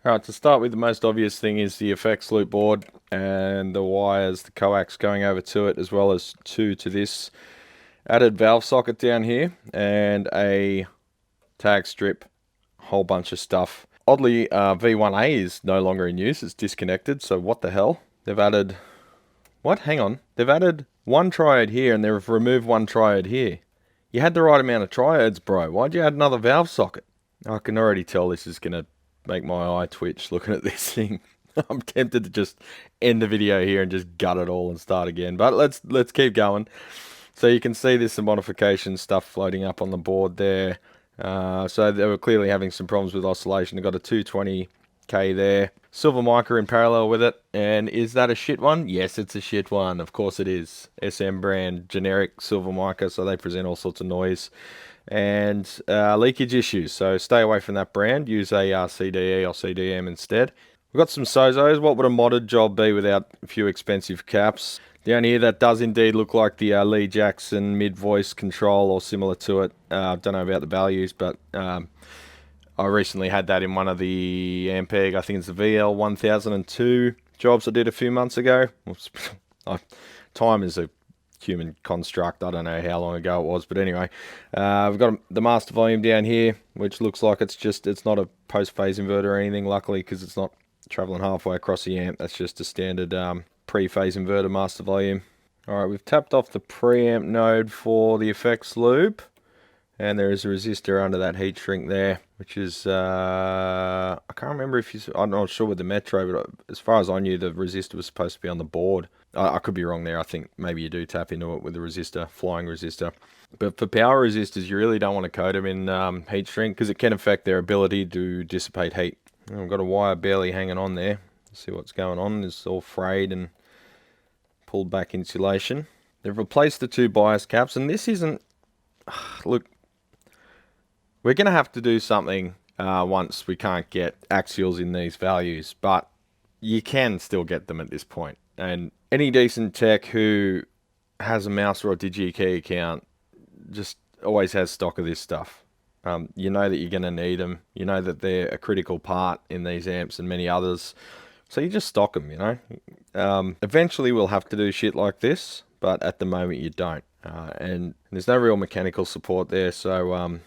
Alright, to start with, the most obvious thing is the effects loop board and the wires, the coax going over to it, as well as two to this added valve socket down here, and a tag strip, whole bunch of stuff. Oddly, V1A is no longer in use, it's disconnected, so what the hell? They've added... What? Hang on. They've added one triode here and they've removed one triode here. You had the right amount of triodes, bro. Why'd you add another valve socket? I can already tell this is going to make my eye twitch looking at this thing. I'm tempted to just end the video here and just gut it all and start again. But let's keep going. So you can see there's some modification stuff floating up on the board there. So they were clearly having some problems with oscillation. They've got a 220K there. Silver mica in parallel with it. And is that a shit one? Yes, it's a shit one. Of course it is. SM brand, generic silver mica, so they present all sorts of noise and leakage issues. So stay away from that brand. Use a CDE or CDM instead. We've got some Sozos. What would a modded job be without a few expensive caps? Down here, that does indeed look like the Lee Jackson mid-voice control or similar to it. Don't know about the values, but I recently had that in one of the Ampeg, I think it's the VL1002 jobs I did a few months ago. Time is a human construct. I don't know how long ago it was, but anyway, we've got the master volume down here, which looks like it's not a post-phase inverter or anything, luckily, because it's not traveling halfway across the amp. That's just a standard pre-phase inverter master volume. Alright, we've tapped off the preamp node for the effects loop, and there is a resistor under that heat shrink there, which is, I can't remember if I'm not sure with the Metro, but as far as I knew, the resistor was supposed to be on the board. I could be wrong there. I think maybe you do tap into it with a resistor, flying resistor. But for power resistors, you really don't want to coat them in heat shrink because it can affect their ability to dissipate heat. And I've got a wire barely hanging on there. Let's see what's going on. It's all frayed and pulled back insulation. They've replaced the two bias caps, and this isn't... Look, we're going to have to do something once we can't get axials in these values, but you can still get them at this point. And any decent tech who has a mouse or a DigiKey account just always has stock of this stuff. You know that you're going to need them. You know that they're a critical part in these amps and many others. So you just stock them, you know. Eventually we'll have to do shit like this, but at the moment you don't. And there's no real mechanical support there, so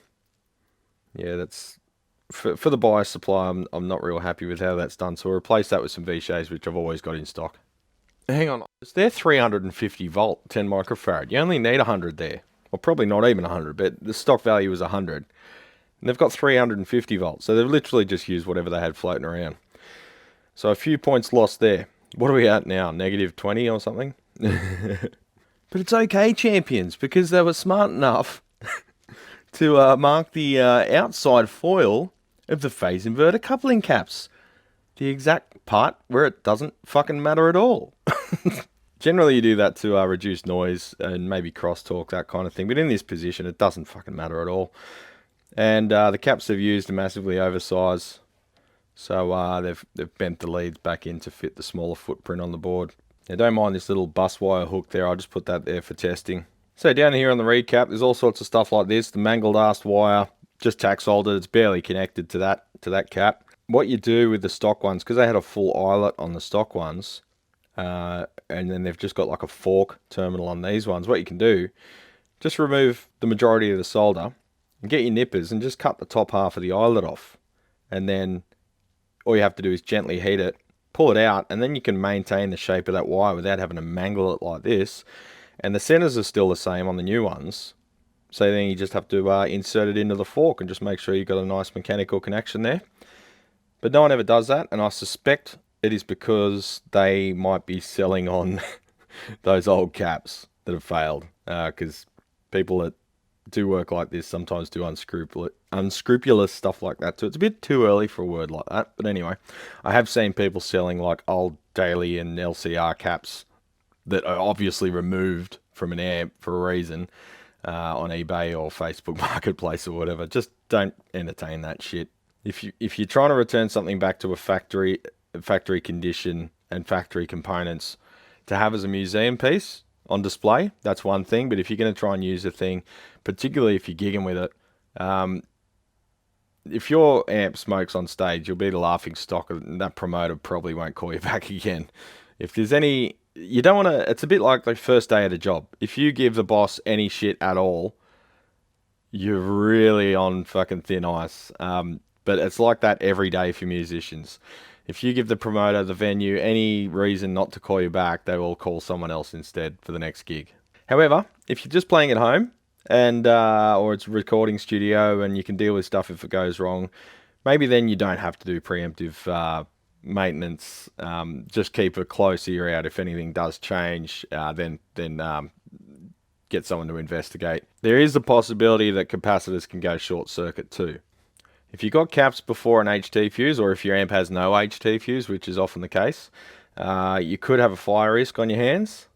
yeah, that's... For the bias supply, I'm not real happy with how that's done, so I'll replace that with some V-Shays, which I've always got in stock. Hang on, they're 350 volt, 10 microfarad. You only need 100 there. Well, probably not even 100, but the stock value is 100. And they've got 350 volts, so they've literally just used whatever they had floating around. So a few points lost there. What are we at now? Negative 20 or something? But it's okay, champions, because they were smart enough to mark the outside foil of the phase inverter coupling caps. The exact part where it doesn't fucking matter at all. Generally you do that to reduce noise and maybe crosstalk, that kind of thing. But in this position, it doesn't fucking matter at all. And the caps they've used are massively oversized. So they've bent the leads back in to fit the smaller footprint on the board. Now don't mind this little bus wire hook there. I'll just put that there for testing. So down here on the recap, there's all sorts of stuff like this. The mangled ass wire, just tack soldered. It's barely connected to that cap. What you do with the stock ones, because they had a full eyelet on the stock ones, and then they've just got like a fork terminal on these ones, what you can do, just remove the majority of the solder and get your nippers and just cut the top half of the eyelet off. And then all you have to do is gently heat it, pull it out, and then you can maintain the shape of that wire without having to mangle it like this. And the centers are still the same on the new ones. So then you just have to insert it into the fork and just make sure you've got a nice mechanical connection there. But no one ever does that, and I suspect it is because they might be selling on those old caps that have failed. Because people that do work like this sometimes do unscrupulous stuff like that. So it's a bit too early for a word like that. But anyway, I have seen people selling like old Daily and LCR caps that are obviously removed from an amp for a reason on eBay or Facebook Marketplace or whatever. Just don't entertain that shit. If you're trying to return something back to a factory condition and factory components to have as a museum piece on display, that's one thing. But if you're going to try and use a thing, particularly if you're gigging with it, if your amp smokes on stage, you'll be the laughing stock, and that promoter probably won't call you back again. If there's any, you don't want to, it's a bit like the first day of the job. If you give the boss any shit at all, you're really on fucking thin ice. But it's like that every day for musicians. If you give the promoter, the venue, any reason not to call you back, they will call someone else instead for the next gig. However, if you're just playing at home, and or it's a recording studio and you can deal with stuff if it goes wrong, maybe then you don't have to do preemptive maintenance. Just keep a close ear out. If anything does change, then get someone to investigate. There is a possibility that capacitors can go short circuit too. If you've got caps before an HT fuse, or if your amp has no HT fuse, which is often the case, you could have a fire risk on your hands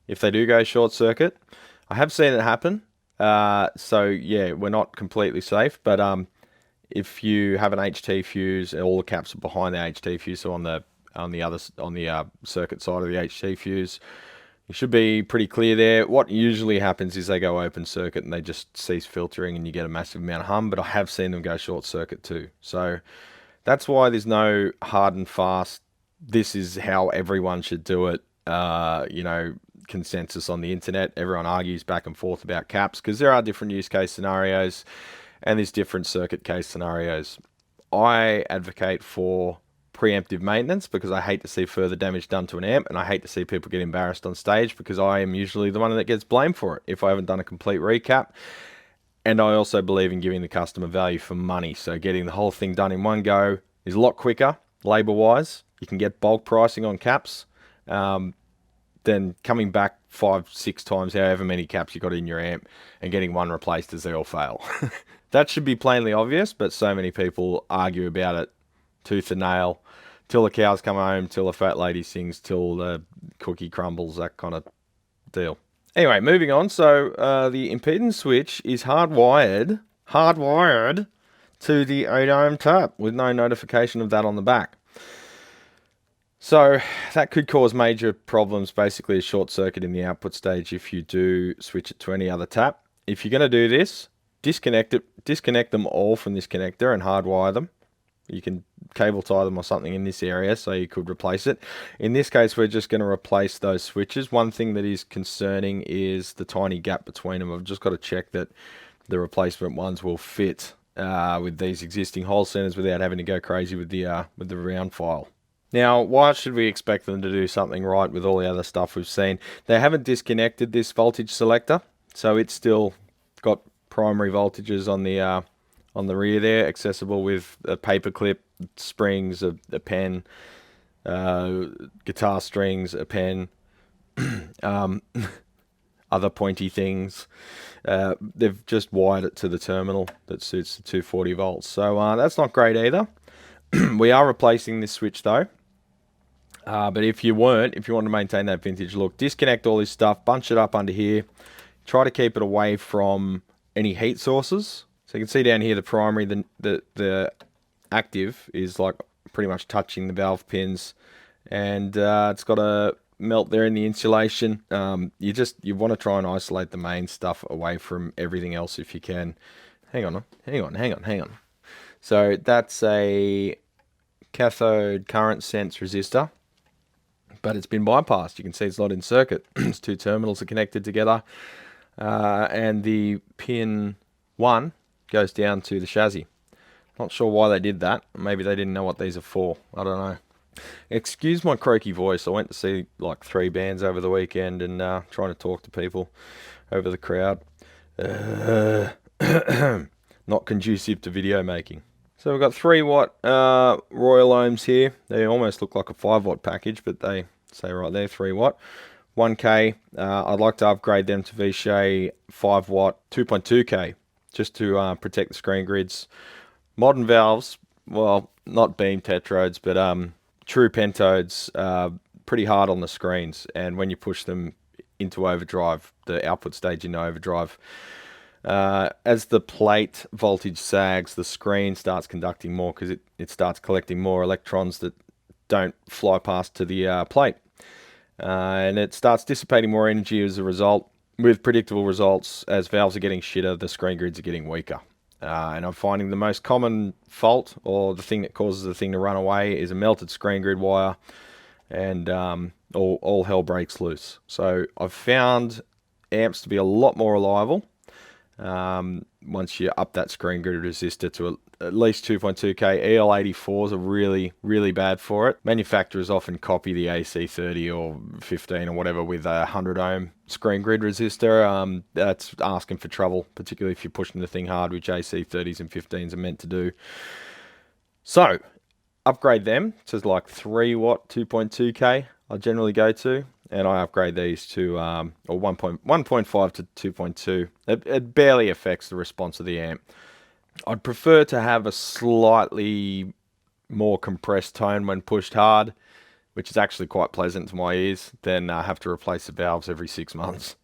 if they do go short circuit. I have seen it happen. So yeah, we're not completely safe, but if you have an HT fuse and all the caps are behind the HT fuse, so on the circuit side of the HT fuse, you should be pretty clear there. What usually happens is they go open circuit and they just cease filtering and you get a massive amount of hum, but I have seen them go short circuit too. So that's why there's no hard and fast, this is how everyone should do it, consensus on the internet. Everyone argues back and forth about caps because there are different use case scenarios and there's different circuit case scenarios. I advocate for preemptive maintenance because I hate to see further damage done to an amp, and I hate to see people get embarrassed on stage because I am usually the one that gets blamed for it if I haven't done a complete recap. And I also believe in giving the customer value for money, so getting the whole thing done in one go is a lot quicker labor wise. You can get bulk pricing on caps, then coming back 5-6 times however many caps you got in your amp and getting one replaced as they all fail. That should be plainly obvious, but so many people argue about it tooth and nail till the cows come home, till the fat lady sings, till the cookie crumbles, that kind of deal. Anyway, moving on. So the impedance switch is hardwired to the 8-ohm tap with no notification of that on the back. So that could cause major problems, basically a short circuit in the output stage if you do switch it to any other tap. If you're going to do this, disconnect them all from this connector and hardwire them. You can cable tie them or something in this area so you could replace it. In this case, we're just going to replace those switches. One thing that is concerning is the tiny gap between them. I've just got to check that the replacement ones will fit with these existing hole centers without having to go crazy with the round file. Now, why should we expect them to do something right with all the other stuff we've seen? They haven't disconnected this voltage selector, so it's still got primary voltages on the rear there, accessible with a paper clip, springs, a pen, guitar strings, a pen, other pointy things. They've just wired it to the terminal that suits the 240 volts. So that's not great either. We are replacing this switch though. But if you want to maintain that vintage look, disconnect all this stuff, bunch it up under here. Try to keep it away from any heat sources. So you can see down here the primary, the active is like pretty much touching the valve pins, and it's got a melt there in the insulation. You want to try and isolate the main stuff away from everything else if you can. Hang on. So that's a cathode current sense resistor, but it's been bypassed. You can see it's not in circuit. Its two terminals are connected together, and the pin 1 goes down to the chassis. Not sure why they did that. Maybe they didn't know what these are for. I don't know. Excuse my croaky voice. I went to see like 3 bands over the weekend and trying to talk to people over the crowd. Not conducive to video making. So we've got 3 watt Royal Ohms here. They almost look like a 5 watt package, but they say right there 3 watt. 1K. I'd like to upgrade them to Vishay 5 watt 2.2K. Just to protect the screen grids. Modern valves, well, not beam tetrodes, but true pentodes, pretty hard on the screens. And when you push them into overdrive, the output stage into overdrive, as the plate voltage sags, the screen starts conducting more because it starts collecting more electrons that don't fly past to the plate. And it starts dissipating more energy as a result, with predictable results. As valves are getting shitter, the screen grids are getting weaker. And I'm finding the most common fault, or the thing that causes the thing to run away, is a melted screen grid wire, and all hell breaks loose. So I've found amps to be a lot more reliable once you up that screen grid resistor to at least 2.2K. EL84s are really, really bad for it. Manufacturers often copy the AC30 or 15 or whatever with a 100 ohm screen grid resistor. That's asking for trouble, particularly if you're pushing the thing hard, which AC30s and 15s are meant to do. So upgrade them to like 3 watt 2.2K I generally go to, and I upgrade these to or 1.5 to 2.2. It barely affects the response of the amp. I'd prefer to have a slightly more compressed tone when pushed hard, which is actually quite pleasant to my ears, than have to replace the valves every 6 months,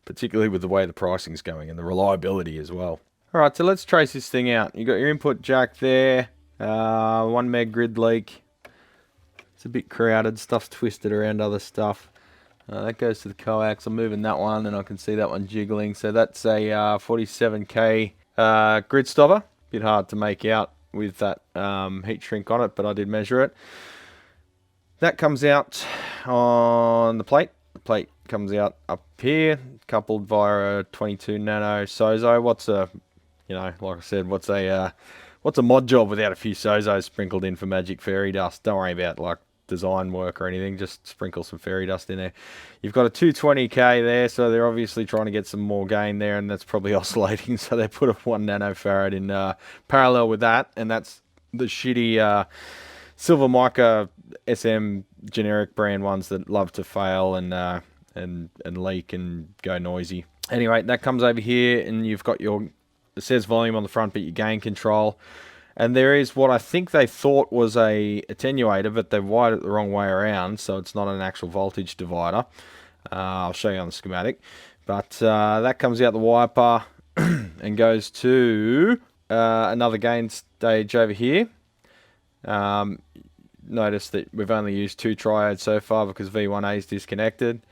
particularly with the way the pricing's going and the reliability as well. Alright, so let's trace this thing out. You got your input jack there, 1 meg grid leak. It's a bit crowded, stuff's twisted around other stuff. That goes to the coax. I'm moving that one, and I can see that one jiggling. So that's a 47K grid stopper. Bit hard to make out with that heat shrink on it, but I did measure it. That comes out on the plate. The plate comes out up here, coupled via a 22 nano Sozo. What's a, like I said, what's a mod job without a few Sozos sprinkled in for magic fairy dust? Don't worry about like design work or anything, just sprinkle some fairy dust in there. You've got a 220K there, so they're obviously trying to get some more gain there, and that's probably oscillating, so they put a 1 nanofarad in parallel with that, and that's the shitty silver mica SM generic brand ones that love to fail and leak and go noisy. Anyway, that comes over here, and you've got it says volume on the front, but your gain control. And there is what I think they thought was a attenuator, but they've wired it the wrong way around, so it's not an actual voltage divider. I'll show you on the schematic. But that comes out the wiper and goes to another gain stage over here. Notice that we've only used 2 triodes so far because V1A is disconnected.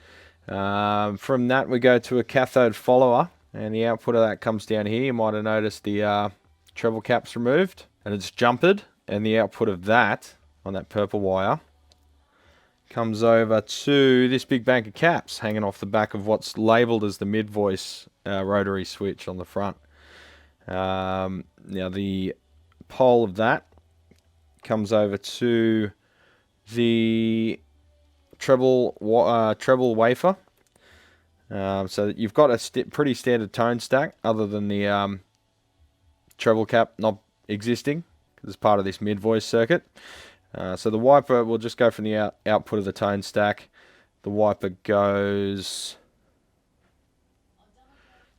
From that we go to a cathode follower, and the output of that comes down here. You might have noticed the treble cap's removed, and it's jumpered, and the output of that on that purple wire comes over to this big bank of caps hanging off the back of what's labelled as the mid-voice rotary switch on the front. Now the pole of that comes over to the treble wafer. So you've got a pretty standard tone stack, other than the treble cap not existing as part of this mid-voice circuit. So the wiper will just go from the output of the tone stack. The wiper goes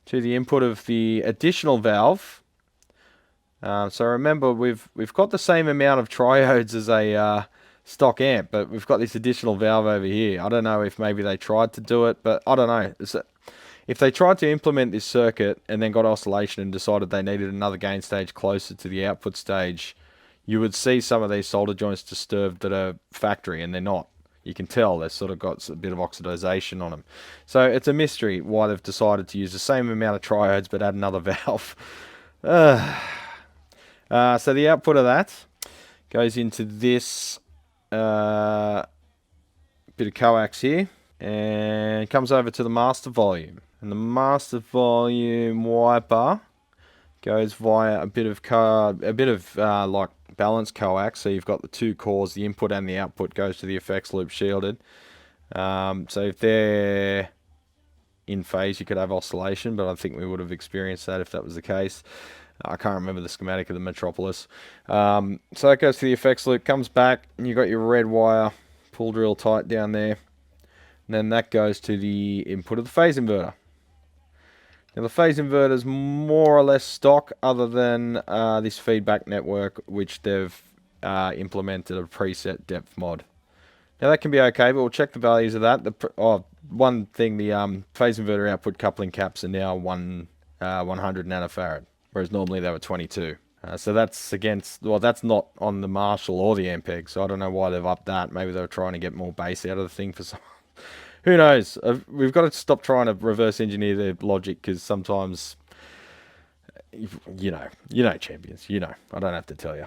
to the input of the additional valve. So remember, we've got the same amount of triodes as a stock amp, but we've got this additional valve over here. I don't know if maybe they tried to do it, but I don't know. If they tried to implement this circuit and then got oscillation and decided they needed another gain stage closer to the output stage, you would see some of these solder joints disturbed at a factory, and they're not. You can tell they've sort of got a bit of oxidization on them. So it's a mystery why they've decided to use the same amount of triodes but add another valve. So the output of that goes into this bit of coax here, and comes over to the master volume. And the master volume wiper goes via a bit of like balanced coax. So you've got the 2 cores, the input and the output goes to the effects loop shielded. So if they're in phase, you could have oscillation, but I think we would have experienced that if that was the case. I can't remember the schematic of the Metropolis. So that goes to the effects loop, comes back, and you've got your red wire pulled real tight down there. And then that goes to the input of the phase inverter. Now the phase inverter is more or less stock, other than this feedback network, which they've implemented a preset depth mod. Now that can be okay, but we'll check the values of that. One thing, the phase inverter output coupling caps are now 100 nanofarad, whereas normally they were 22. So that's against, well, that's not on the Marshall or the Ampeg, so I don't know why they've upped that. Maybe they were trying to get more bass out of the thing for some. Who knows? We've got to stop trying to reverse engineer their logic, because sometimes you know champions. You know, I don't have to tell you.